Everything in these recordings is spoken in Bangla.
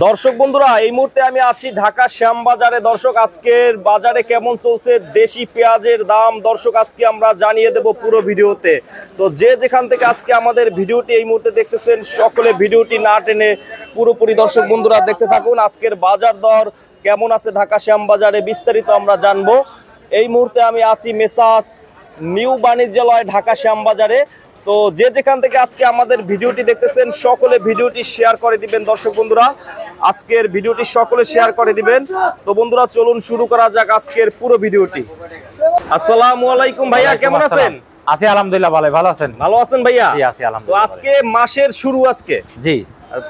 দর্শক বন্ধুরা, এই মুহূর্তে আমি আছি ঢাকা শ্যামবাজারে। দর্শক, আজকের বাজারে কেমন চলছে দেশি পেঁয়াজের দাম দর্শক আজকে আমরা জানিয়ে দেব পুরো ভিডিওতে। তো যে যেখান থেকে আজকে আমাদের ভিডিওটি এই মুহূর্তে দেখতেছেন, সকলে ভিডিওটি না টেনে পুরোপুরি দর্শক বন্ধুরা দেখতে থাকুন। আজকের বাজার দর কেমন আছে ঢাকা শ্যামবাজারে বিস্তারিত আমরা জানবো। এই মুহূর্তে আমি আছি মেসাস নিউ বাণিজ্যালয় ঢাকা শ্যামবাজারে। তো যে যেখান থেকে আজকে আমাদের ভিডিওটি দেখতেছেন, সকলে ভিডিওটি শেয়ার করে দিবেন। দর্শক বন্ধুরা, আজকের ভিডিওটি সকলে শেয়ার করে দিবেন। তো বন্ধুরা, চলুন শুরু করা যাক আজকের পুরো ভিডিওটি। আসসালামু আলাইকুম ভাইয়া, কেমন আছেন? আছি আলহামদুলিল্লাহ, ভালো আছেন? ভালো আছেন ভাইয়া? জি আছি তো আলহামদুলিল্লাহ। আজকে মাসের শুরু আজকে। জি।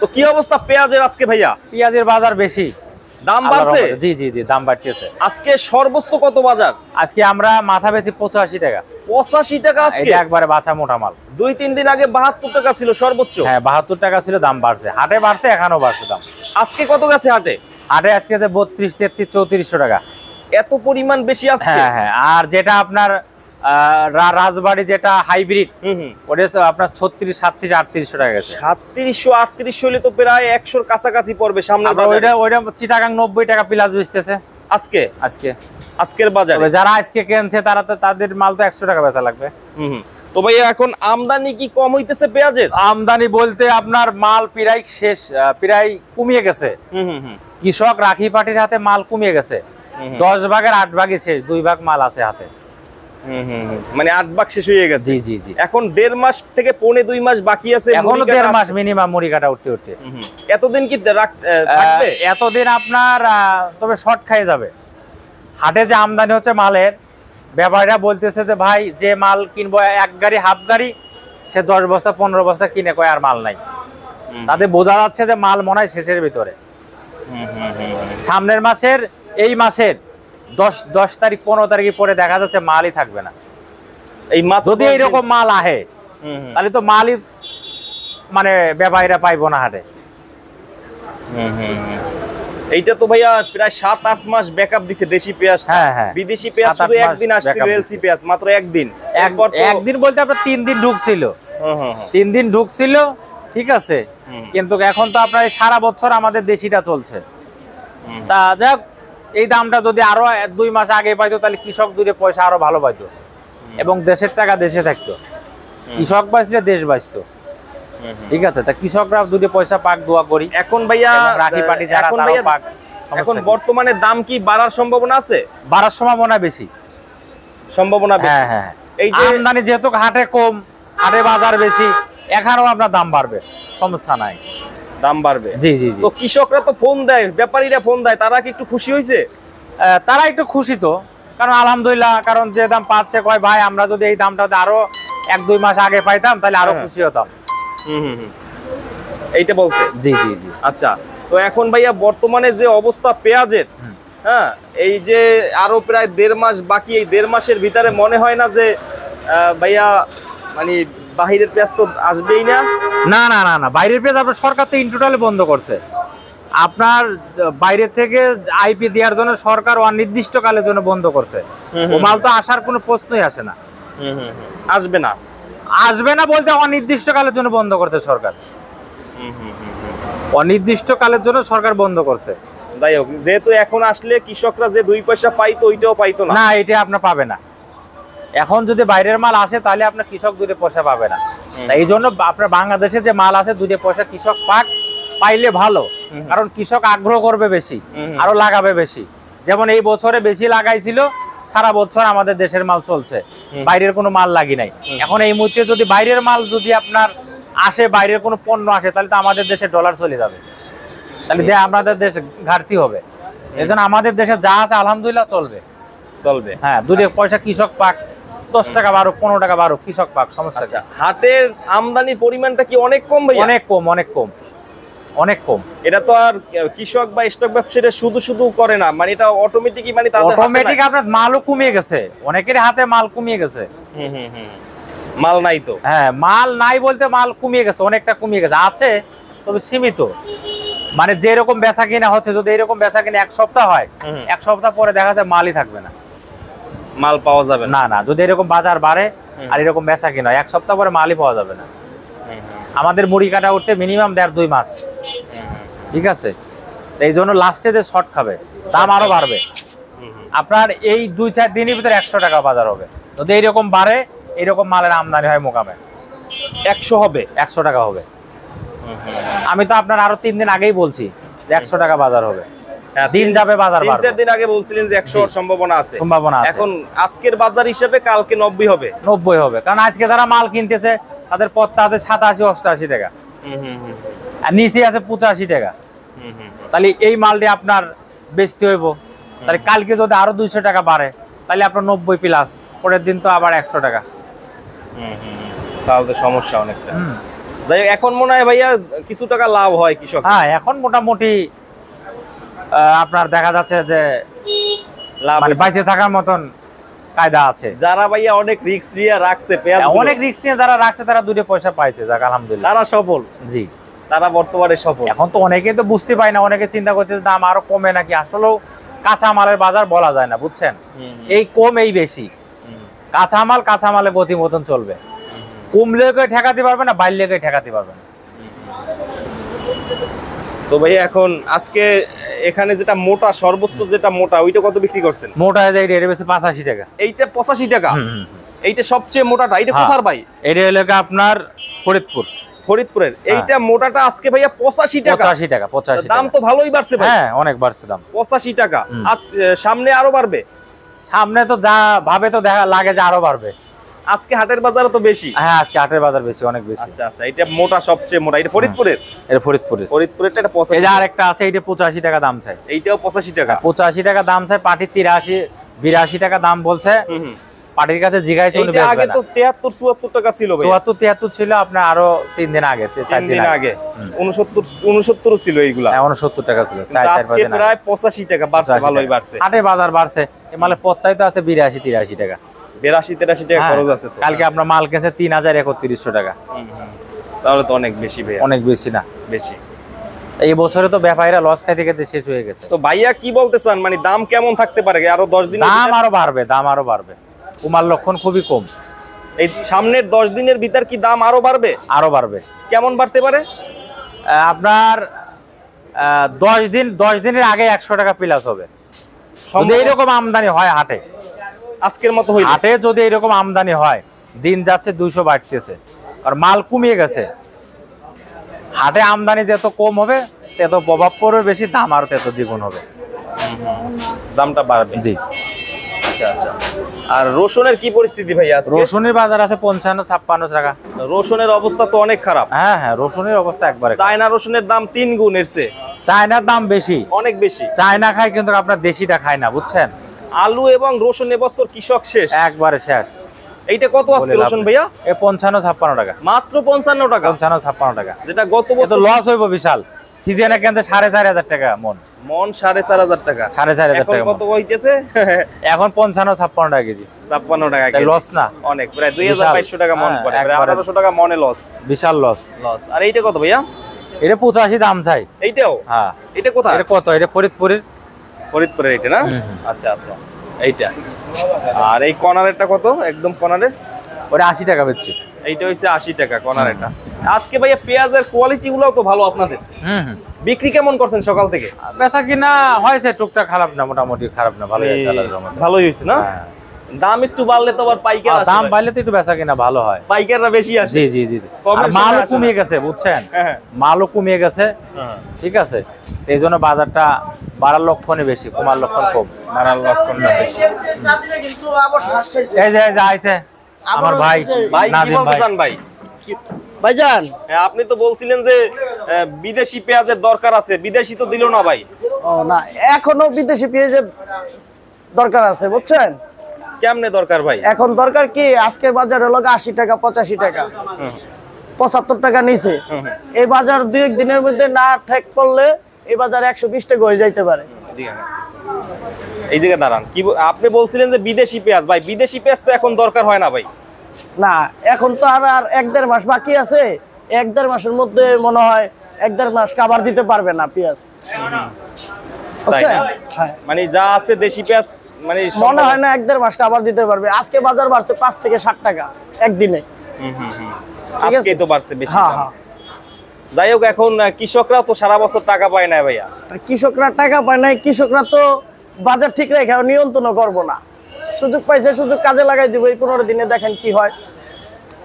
তো কি অবস্থা পেঁয়াজের আজকে ভাইয়া? পেঁয়াজের বাজার বেশি, দাম বাড়ছে? জি জি জি, দাম বাড়তেছে। আজকে সর্বোচ্চ কত বাজার? আজকে আমরা মাথা বেচি 85 টাকা। 85 টাকা আজকে? এটা একবারে বাছা মোটা মাল। 2-3 দিন আগে 72 টাকা ছিল সর্বোচ্চ। হ্যাঁ, 72 টাকা ছিল, দাম বাড়ছে, হাটে বাড়ছে, এখনো বাড়ছে দাম। আজকে কত গেছে হাটে? হাটে আজকে 32, 33, 3400 টাকা। এত পরিমাণ বেশি আজকে? হ্যাঁ হ্যাঁ। আর যেটা আপনার রাজবাড়ি যেটা হাইব্রিড, ওটা আপনার 36, 37, 3800 টাকা গেছে। 3700 3800 হলে তো প্রায় 100 এর কাছাকাছি পড়বে সামনে বাজারে। ওইটা চিটাগাং 90 টাকা প্লাস বেচতেছে আজকে আজকের বাজারে। যারা আজকে কিনছে তারা তো, তাদের মাল তো 100 টাকা বেচা লাগবে। তো ভাইয়া, এখন আমদানি কি কম হইতেছে পেঁয়াজের? আমদানি বলতে আপনার মাল প্রায় শেষ, প্রায় কমিয়ে গেছে। কৃষক রাখি পাটির হাতে মাল কমিয়ে গেছে। 10 ভাগের 8 ভাগই শেষ, 2 ভাগ মাল আছে হাতে। মানে 8 ভাগ শেষ হয়ে গেছে। জি জি জি। এখন 1.5 মাস থেকে 2.5 মাস বাকি আছে। এখনো 1.5 মাস মিনিমাম মুড়ি কাটা উঠতে উঠতে। এতদিন কি থাকবে? এতদিন আপনার তবে শর্ট খাইয়ে যাবে। হাটে যে আমদানি হচ্ছে মালের, ব্যাপারীরা বলতেছে যে ভাই, যে মাল কিনবো এক গাড়ি হাফ গাড়ি, সে 10 বস্তা 15 বস্তা কিনে কয় আর মাল নাই। তাতে বোঝা যাচ্ছে যে মাল মনে হয় শেষের ভিতরে। সামনের মাসের, এই মাসের 10 তারিখ 15 তারিখে পরে দেখা যাচ্ছে মালই থাকবে না। এই যদি এইরকম মাল আহে তাহলে তো মালই মানে ব্যাপারীরা পাইবো না হাটে। এইটা তো ভাইয়া প্রায় 7-8 মাস ব্যাকআপ দিছে দেশি পেঁয়াজ। হ্যাঁ হ্যাঁ। বিদেশি পেঁয়াজ শুধু একদিন আসছিল, এলসি পেঁয়াজ মাত্র একদিন। একদিন বলতে আপনার 3 দিন ঢুকছিল। 3 দিন ঢুকছিল, ঠিক আছে। কিন্তু এখন তো আপনার সারা বছর আমাদের দেশিটা চলছে। তা যাক, এই দামটা যদি আরো 2 মাস আগে পাইতো তাহলে কৃষক 2 পয়সা আরো ভালো পাইতো এবং দেশের টাকা দেশে থাকতো। কৃষক বাঁচলে দেশ বাঁচতো, ঠিক আছে। তা কৃষকরা 2 পয়সা পাক, দোয়া করি। এখন ভাইয়া রাখি পাটি যারা তারাও পাক। এখন বর্তমানে দাম কি বাড়ার সম্ভাবনা আছে? বাড়ার সম্ভাবনা বেশি। সম্ভাবনা বেশি। হ্যাঁ হ্যাঁ। এই যে আমদানি যেহেতু হাটে কম, হাটে বাজার বেশি, এখানেও আপনার দাম বাড়বে, সমস্যা নাই, দাম বাড়বে। জি জি জি। তো কৃষকরা তো ফোন দেয়, ব্যাপারীরা ফোন দেয়, তারা কি একটু খুশি হয়েছে? তারা একটু খুশি তো, কারণ আলহামদুলিল্লাহ, কারণ যে দাম পাচ্ছে, কয় ভাই আমরা যদি এই দামটাতে আরো 1-2 মাস আগে পাইতাম তাহলে আরো খুশি হতাম। এইটা বলছে। জি জি জি। আচ্ছা, তো এখন ভাইয়া বর্তমানে যে অবস্থা পেঁয়াজের, হ্যাঁ, এই যে আরো প্রায় 1.5 মাস বাকি, এই 1.5 মাসের ভিতরে মনে হয় না যে ভাইয়া মানে বাহিরের পেঁয়াজ তো আসবেই না? না না না না, বাইরের পেঁয়াজ আপনার সরকার তো ইন টোটালি বন্ধ করছে। আপনার বাইরে থেকে আইপি দেওয়ার জন্য সরকার অনির্দিষ্ট কালের জন্য বন্ধ করছে। ও মাল তো আসার কোনো প্রশ্নই আসে না। আসবে না, আসবে না বলতে অনির্দিষ্ট কালের জন্য বন্ধ করছে সরকার। অনির্দিষ্ট কালের জন্য সরকার বন্ধ করছে। যাই হোক, যেহেতু এখন আসলে কৃষকরা যে 2 পয়সা পাইতো, ওইটাও পাইতো না। না, এটা আপনার পাবে না। এখন যদি বাইরের মাল আসে তাহলে আপনার কৃষক 2 পয়সা পাবে না। তাই এই জন্য আপনার বাংলাদেশে যে মাল আছে 2 পয়সা কৃষক পাইলে ভালো, কারণ কৃষক আগ্রহ করবে বেশি, আরো লাগাবে বেশি। যেমন এই বছরে বেশি লাগাইছিল, সারা বছর আমাদের দেশের মাল চলছে, বাইরের কোনো মাল লাগি নাই। এখন এই মুহূর্তে যদি বাইরের মাল যদি আপনার আসে, বাইরের কোনো পণ্য আসে, তাহলে তো আমাদের দেশে ডলার চলে যাবে, তাহলে আমাদের দেশে ঘাটতি হবে। এই জন্য আমাদের দেশে যা আছে আলহামদুলিল্লাহ চলবে। হ্যাঁ, 2 পয়সা কৃষক পাক, 10 টাকা বাড়ুক, 15 টাকা বাড়ুক, কৃষক পাক, সমস্যা নেই। হাটের আমদানির পরিমাণটা কি অনেক কম ভাই? অনেক কম, অনেক কম, অনেক কম। এটা তো আর কৃষক বা স্টক ব্যবসায়ীরা শুধু করে না, মানে এটা অটোমেটিকই, মানে তাদের অটোমেটিক আপনার মালও কমিয়ে গেছে, অনেকের হাতে মাল কমিয়ে গেছে। মাল নাই তো? হ্যাঁ, মাল নাই বলতে মাল কমিয়ে গেছে, অনেকটা কমিয়ে গেছে, আছে তবে সীমিত। মানে যেরকম বেচা কিনা হচ্ছে, যদি এরকম বেচা কিনা 1 সপ্তাহ হয়, 1 সপ্তাহ পরে দেখা যায় মালই থাকবে না, মাল পাওয়া যাবে না। না, যদি এরকম বাজার বাড়ে আর এরকম বেচা কিনা, 1 সপ্তাহ পরে মালই পাওয়া যাবে না। আমাদের মুড়ি কাটা উঠতে মিনিমাম 1.5-2 মাস, ঠিক আছে। এই জন্য লাস্টে যে শর্ট খাবে, দাম আরো বাড়বে। আপনার এই 2-4 দিনের ভিতরে 100 টাকা বাজার হবে। যদি এইরকম বাড়ে, এইরকম মালের আমদানি হয় মোকামে 100 হবে, 100 টাকা হবে। আমি তো আপনার আরো 3 দিন আগেই বলছি যে 100 টাকা বাজার হবে। দিন যাবে বাজার বাড়বে। 3-4 দিন আগে বলছিলেন যে 100 এর সম্ভাবনা আছে। সম্ভাবনা আছে। এখন আজকের বাজার হিসেবে কালকে 90 হবে। 90 হবে, কারণ আজকে যারা মাল কিনতেছে তাদের পত্তা আছে 87-88 টাকা, আর নিচে আছে 85 টাকা। তাহলে এই মালটি আপনার বেচতে হইব। তাহলে কালকে যদি আরো 200 টাকা বাড়ে, তাহলে আপনার 90 প্লাস, পরের দিন তো আবার 100 টাকা। তাহলে তো সমস্যা অনেকটা। যাই হোক, এখন মনে হয় ভাইয়া কিছু টাকা লাভ হয় কৃষক। হ্যাঁ, এখন মোটামুটি আপনার দেখা যাচ্ছে যে লাভ মানে বাইচে থাকার মতন কায়দা আছে। যারা ভাইয়া অনেক রিস্ক নিয়ে রাখছে পেঁয়াজ, অনেক রিস্ক নিয়ে যারা রাখছে তারা 2 পয়সা পাইছে, যাক আলহামদুলিল্লাহ, তারা সফল। জি, তারা বর্তমানে সফল। এখন তো অনেকেই তো বুঝতে পায় না, অনেকে চিন্তা করছে দাম আরো কমে নাকি। আসলেও কাঁচা মালের বাজার বলা যায় না, বুঝছেন, এই কম এই বেশি। কাঁচা মালে গতি মতন চলবে, কমলে কেউ ঠেকাতে পারবে না, বাড়লে কেউ ঠেকাতে পারবে না। তো ভাইয়া এখন আজকে এখানে যেটা মোটা, সর্বোচ্চ যেটা মোটা, ওইটা কত বিক্রি করছেন? মোটা যায় এটা বেশি 85 টাকা। এইটা 85 টাকা। এইটা সবচেয়ে মোটাটা। এইটা কোথার ভাই? এটা হলো আপনার ফরিদপুর, ফরিদপুরের। এইটা মোটাটা আজকে ভাইয়া 85 টাকা। 85 টাকা, 85 দাম টাকা। তো ভালোই বাড়ছে ভাই। হ্যাঁ, অনেক বাড়ছে দাম। 85 টাকা। আজ সামনে আরো বাড়বে। সামনে তো যা ভাবে তো দেখা লাগে যে আরো বাড়বে। আজকে হাটের বাজারও তো বেশি। হ্যাঁ, আজকে হাটের বাজার বেশি, অনেক বেশি। আচ্ছা আচ্ছা, এটা মোটা, সবচেয়ে মোটা। এটা ফরিদপুরের। এটা ফরিদপুরের। ফরিদপুরেরটা এটা 85। এই যে আরেকটা আছে, এটা 85 টাকা দাম চাই। এইটাও 85 টাকা। 85 টাকা দাম চাই। পাটির 83-82 টাকা দাম বলছে। পাটির কাছে জিগাইছে, উনি এইটা বেচবে আগে না। তো 73-74 টাকা ছিল ভাই। 74-73 ছিল আপনার আরো 3 দিন আগে, 4 দিন আগে। 69 ছিল এইগুলা। 69 টাকা ছিল, 4-5 আজকে দিন প্রায় 85 টাকা বাড়ছে, ভালোই বাড়ছে। হাটে বাজার বাড়ছে। এই মালে পত্তাই তো আছে 82-83 টাকা। 82-83 টাকা খরচ আছে তো। কালকে আপনার মাল কিনছে 3031 টাকা। তাহলে তো অনেক বেশি ভাই। অনেক বেশি না? বেশি। এই বছরে তো ব্যাপারীরা লস খাইতে খাইতে শেষ হয়ে গেছে। তো ভাইয়া কি বলতে চান, মানে দাম কেমন থাকতে পারে আরো 10 দিন? দাম আরো বাড়বে, দাম আরো বাড়বে। কুমার লক্ষণ খুবই কম। এই সামনের 10 দিনের ভিতর কি দাম আরো বাড়বে? আরো বাড়বে। কেমন বাড়তে পারে? আপনার 10 দিনের আগে 100 টাকা প্লাস হবে, যদি এইরকম আমদানি হয় হাটে। আজকের মতো হইলে হাটে যদি এরকম আমদানি হয়, দিন যাচ্ছে 200 বাড়তেছে, আর মাল কমিয়ে গেছে, হাটে আমদানি যত কম হবে তত প্রভাব পড়বে বেশি, দাম আরো তত দ্বিগুণ হবে, দামটা বাড়বে। জি। আচ্ছা আচ্ছা। আর রসুনের কি পরিস্থিতি ভাই আজকে? রসুনের বাজার আছে 55-56 টাকা। রসুনের অবস্থা তো অনেক খারাপ। হ্যাঁ হ্যাঁ, রসুনের অবস্থা একবারে। চায়না রসুনের দাম 3 গুণ এর চেয়ে। চায়নার দাম বেশি, অনেক বেশি। চায়না খায় কিন্তু আপনার দেশিটা খায় না, বুঝছেন। আলু এবং রসুন এবছর কৃষক শেষ, একবারে শেষ। এইটা কত আজকে রসুন ভাইয়া? এ 55-56 টাকা। মাত্র 55 টাকা। 55-56 টাকা, যেটা গত বছর বছর লস হইব বিশাল। সিজনে কেন 4500 টাকা মন। মন 4500 টাকা। 4500 এখন টাকা কত হইতেছে? এখন 55-56 টাকা কেজি। 56 টাকা কেজি। লস না? অনেক, প্রায় 2200 টাকা মন পড়ে, প্রায় 1800 টাকা মনে লস। বিশাল লস। লস। আর এইটা কত ভাইয়া? এটা 85 দাম চাই। এইটাও? হ্যাঁ। এটা কোথায়? এটা কত? এটা ফরিদপুরের। ফরিদপুরের এইটা না? আচ্ছা আচ্ছা, এইটা। আর এই কর্নারেরটা কত? একদম কর্নারের ওটা 80 টাকা বেচছি। এইটা হইছে 80 টাকা কর্নারেরটা। আজকে ভাইয়া পেঁয়াজের কোয়ালিটি গুলোও তো ভালো আপনাদের। বিক্রি কেমন করছেন সকাল থেকে? বেচা কিনা হয়েছে টুকটাক, খারাপ না, মোটামুটি খারাপ না, ভালোই আছে আল্লাহর রহমতে। ভালোই হয়েছে না? দাম একটু বাড়লে তো আবার পাইকার আসে। দাম বাড়লে তো একটু বেচা কিনা ভালো হয়, পাইকাররা বেশি আসে। জি জি জি। আর মালও কমিয়ে গেছে, বুঝছেন, মালও কমিয়ে গেছে। ঠিক আছে, এই জন্য বাজারটা বাড়ার লক্ষণই বেশি, কমার লক্ষণ কম। বাড়ার লক্ষণটা বেশি। এই যে আইছে আমার ভাই ভাই, কি নাজিম বলতে ভাই। চান ভাই? ভাইজান, হ্যাঁ, আপনি তো বলছিলেন যে বিদেশি পেঁয়াজের দরকার আছে, বিদেশি তো দিল না ভাই। ও না, এখনো বিদেশি পেঁয়াজের দরকার আছে, বুঝছেন। কেমনে দরকার ভাই? এখন দরকার কি, আজকের বাজার হলো 80 টাকা, 85 টাকা, 75 টাকা নিচে। এই বাজার 2-1 দিনের মধ্যে না ঠেক করলে এই বাজার 120 টাকা হয়ে যাইতে পারে। এই জায়গায় দাঁড়ান, কি আপনি বলছিলেন যে বিদেশি পেঁয়াজ, ভাই বিদেশি পেঁয়াজ তো এখন দরকার হয় না ভাই। না, এখন তো আর 1-1.5 মাস বাকি আছে। 1-1.5 মাসের মধ্যে মনে হয় 1-1.5 মাস কাভার দিতে পারবে না পেঁয়াজ, বুঝছেন? হ্যাঁ, মানে যা আছে দেশি পেঁয়াজ মানে মনে হয় না 1-1.5 মাস কাভার দিতে পারবে। আজকে বাজার বাড়ছে 5 থেকে 60 টাকা একদিনে। ঠিক আছে, আজকে তো বাড়ছে বেশি। হ্যাঁ হ্যাঁ। যাই হোক, এখন কৃষকরা তো সারা বছর টাকা পায় না ভাইয়া। আর কৃষকরা টাকা পায় নাই, কৃষকরা তো বাজার ঠিক রেখে নিয়ন্ত্রণ করবো না, সুযোগ পাইছে সুযোগ কাজে লাগাই দিব। এই 15 দিনে দেখেন কি হয়,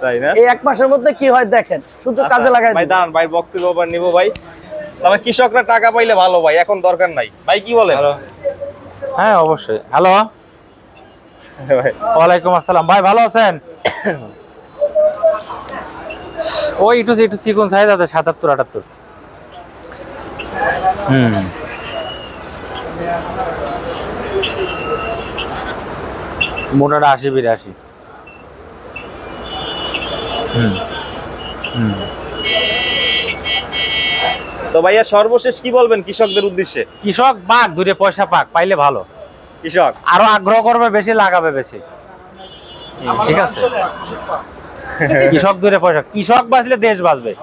তাই না? এই 1 মাসের মধ্যে কি হয় দেখেন, সুযোগ কাজে লাগাই ভাই দিব। দাঁড়ান ভাই, বক্তব্য আবার নিবো ভাই। তবে কৃষকরা টাকা পাইলে ভালো ভাই, এখন দরকার নাই ভাই, কি বলেন? হ্যাঁ অবশ্যই। হ্যালো, ভাই ওয়ালাইকুম আসসালাম ভাই, ভালো আছেন? ওই একটু চিকন সাইজ আছে 77-78। মোটাটা 80-82। তো ভাইয়া সর্বশেষ কি বলবেন কৃষকদের উদ্দেশ্যে? কৃষক পাক, দুটো পয়সা পাক, পাইলে ভালো। কৃষক আরো আগ্রহ করবে, বেশি লাগাবে বেশি, ঠিক আছে? কৃষক দুটো পয়সা, কৃষক বাঁচলে দেশ বাঁচবে,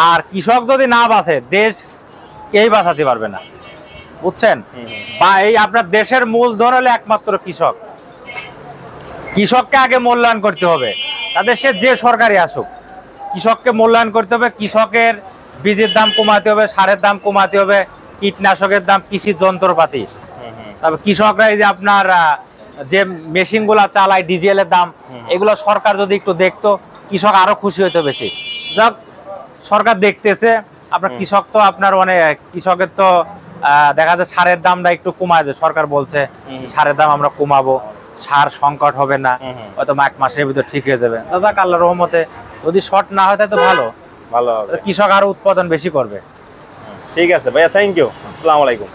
আর কৃষক যদি না বাঁচে দেশ কেই বাঁচাতে পারবে না, বুঝছেন? বা এই আপনার দেশের মূলধন হলো একমাত্র কৃষক। কৃষককে আগে মূল্যায়ন করতে হবে, তাদের সে যে সরকারি আসুক, কৃষককে মূল্যায়ন করতে হবে। কৃষকের বীজের দাম কমাতে হবে, সারের দাম কমাতে হবে, কীটনাশকের দাম, কৃষি যন্ত্রপাতি। তবে কৃষকরা এই যে আপনার যে মেশিন গুলা চালায়, ডিজেলের দাম, এগুলো সরকার যদি একটু দেখতো, কৃষক আরো খুশি হইতো বেশি। যাক, সরকার দেখতেছে। আপনার কৃষক তো আপনার কৃষকের তো দেখা যায় সারের দামটা একটু কমায়, সরকার বলছে সারের দাম আমরা কমাবো, সার সংকট হবে না, হয়তো 1 মাসের ভিতর ঠিক হয়ে যাবে। দাদা আল্লাহর রহমতে যদি শর্ট না হয় তাহলে তো ভালো, ভালো হবে, কৃষক আরো উৎপাদন বেশি করবে। ঠিক আছে ভাইয়া, থ্যাংক ইউ, আসসালামু আলাইকুম।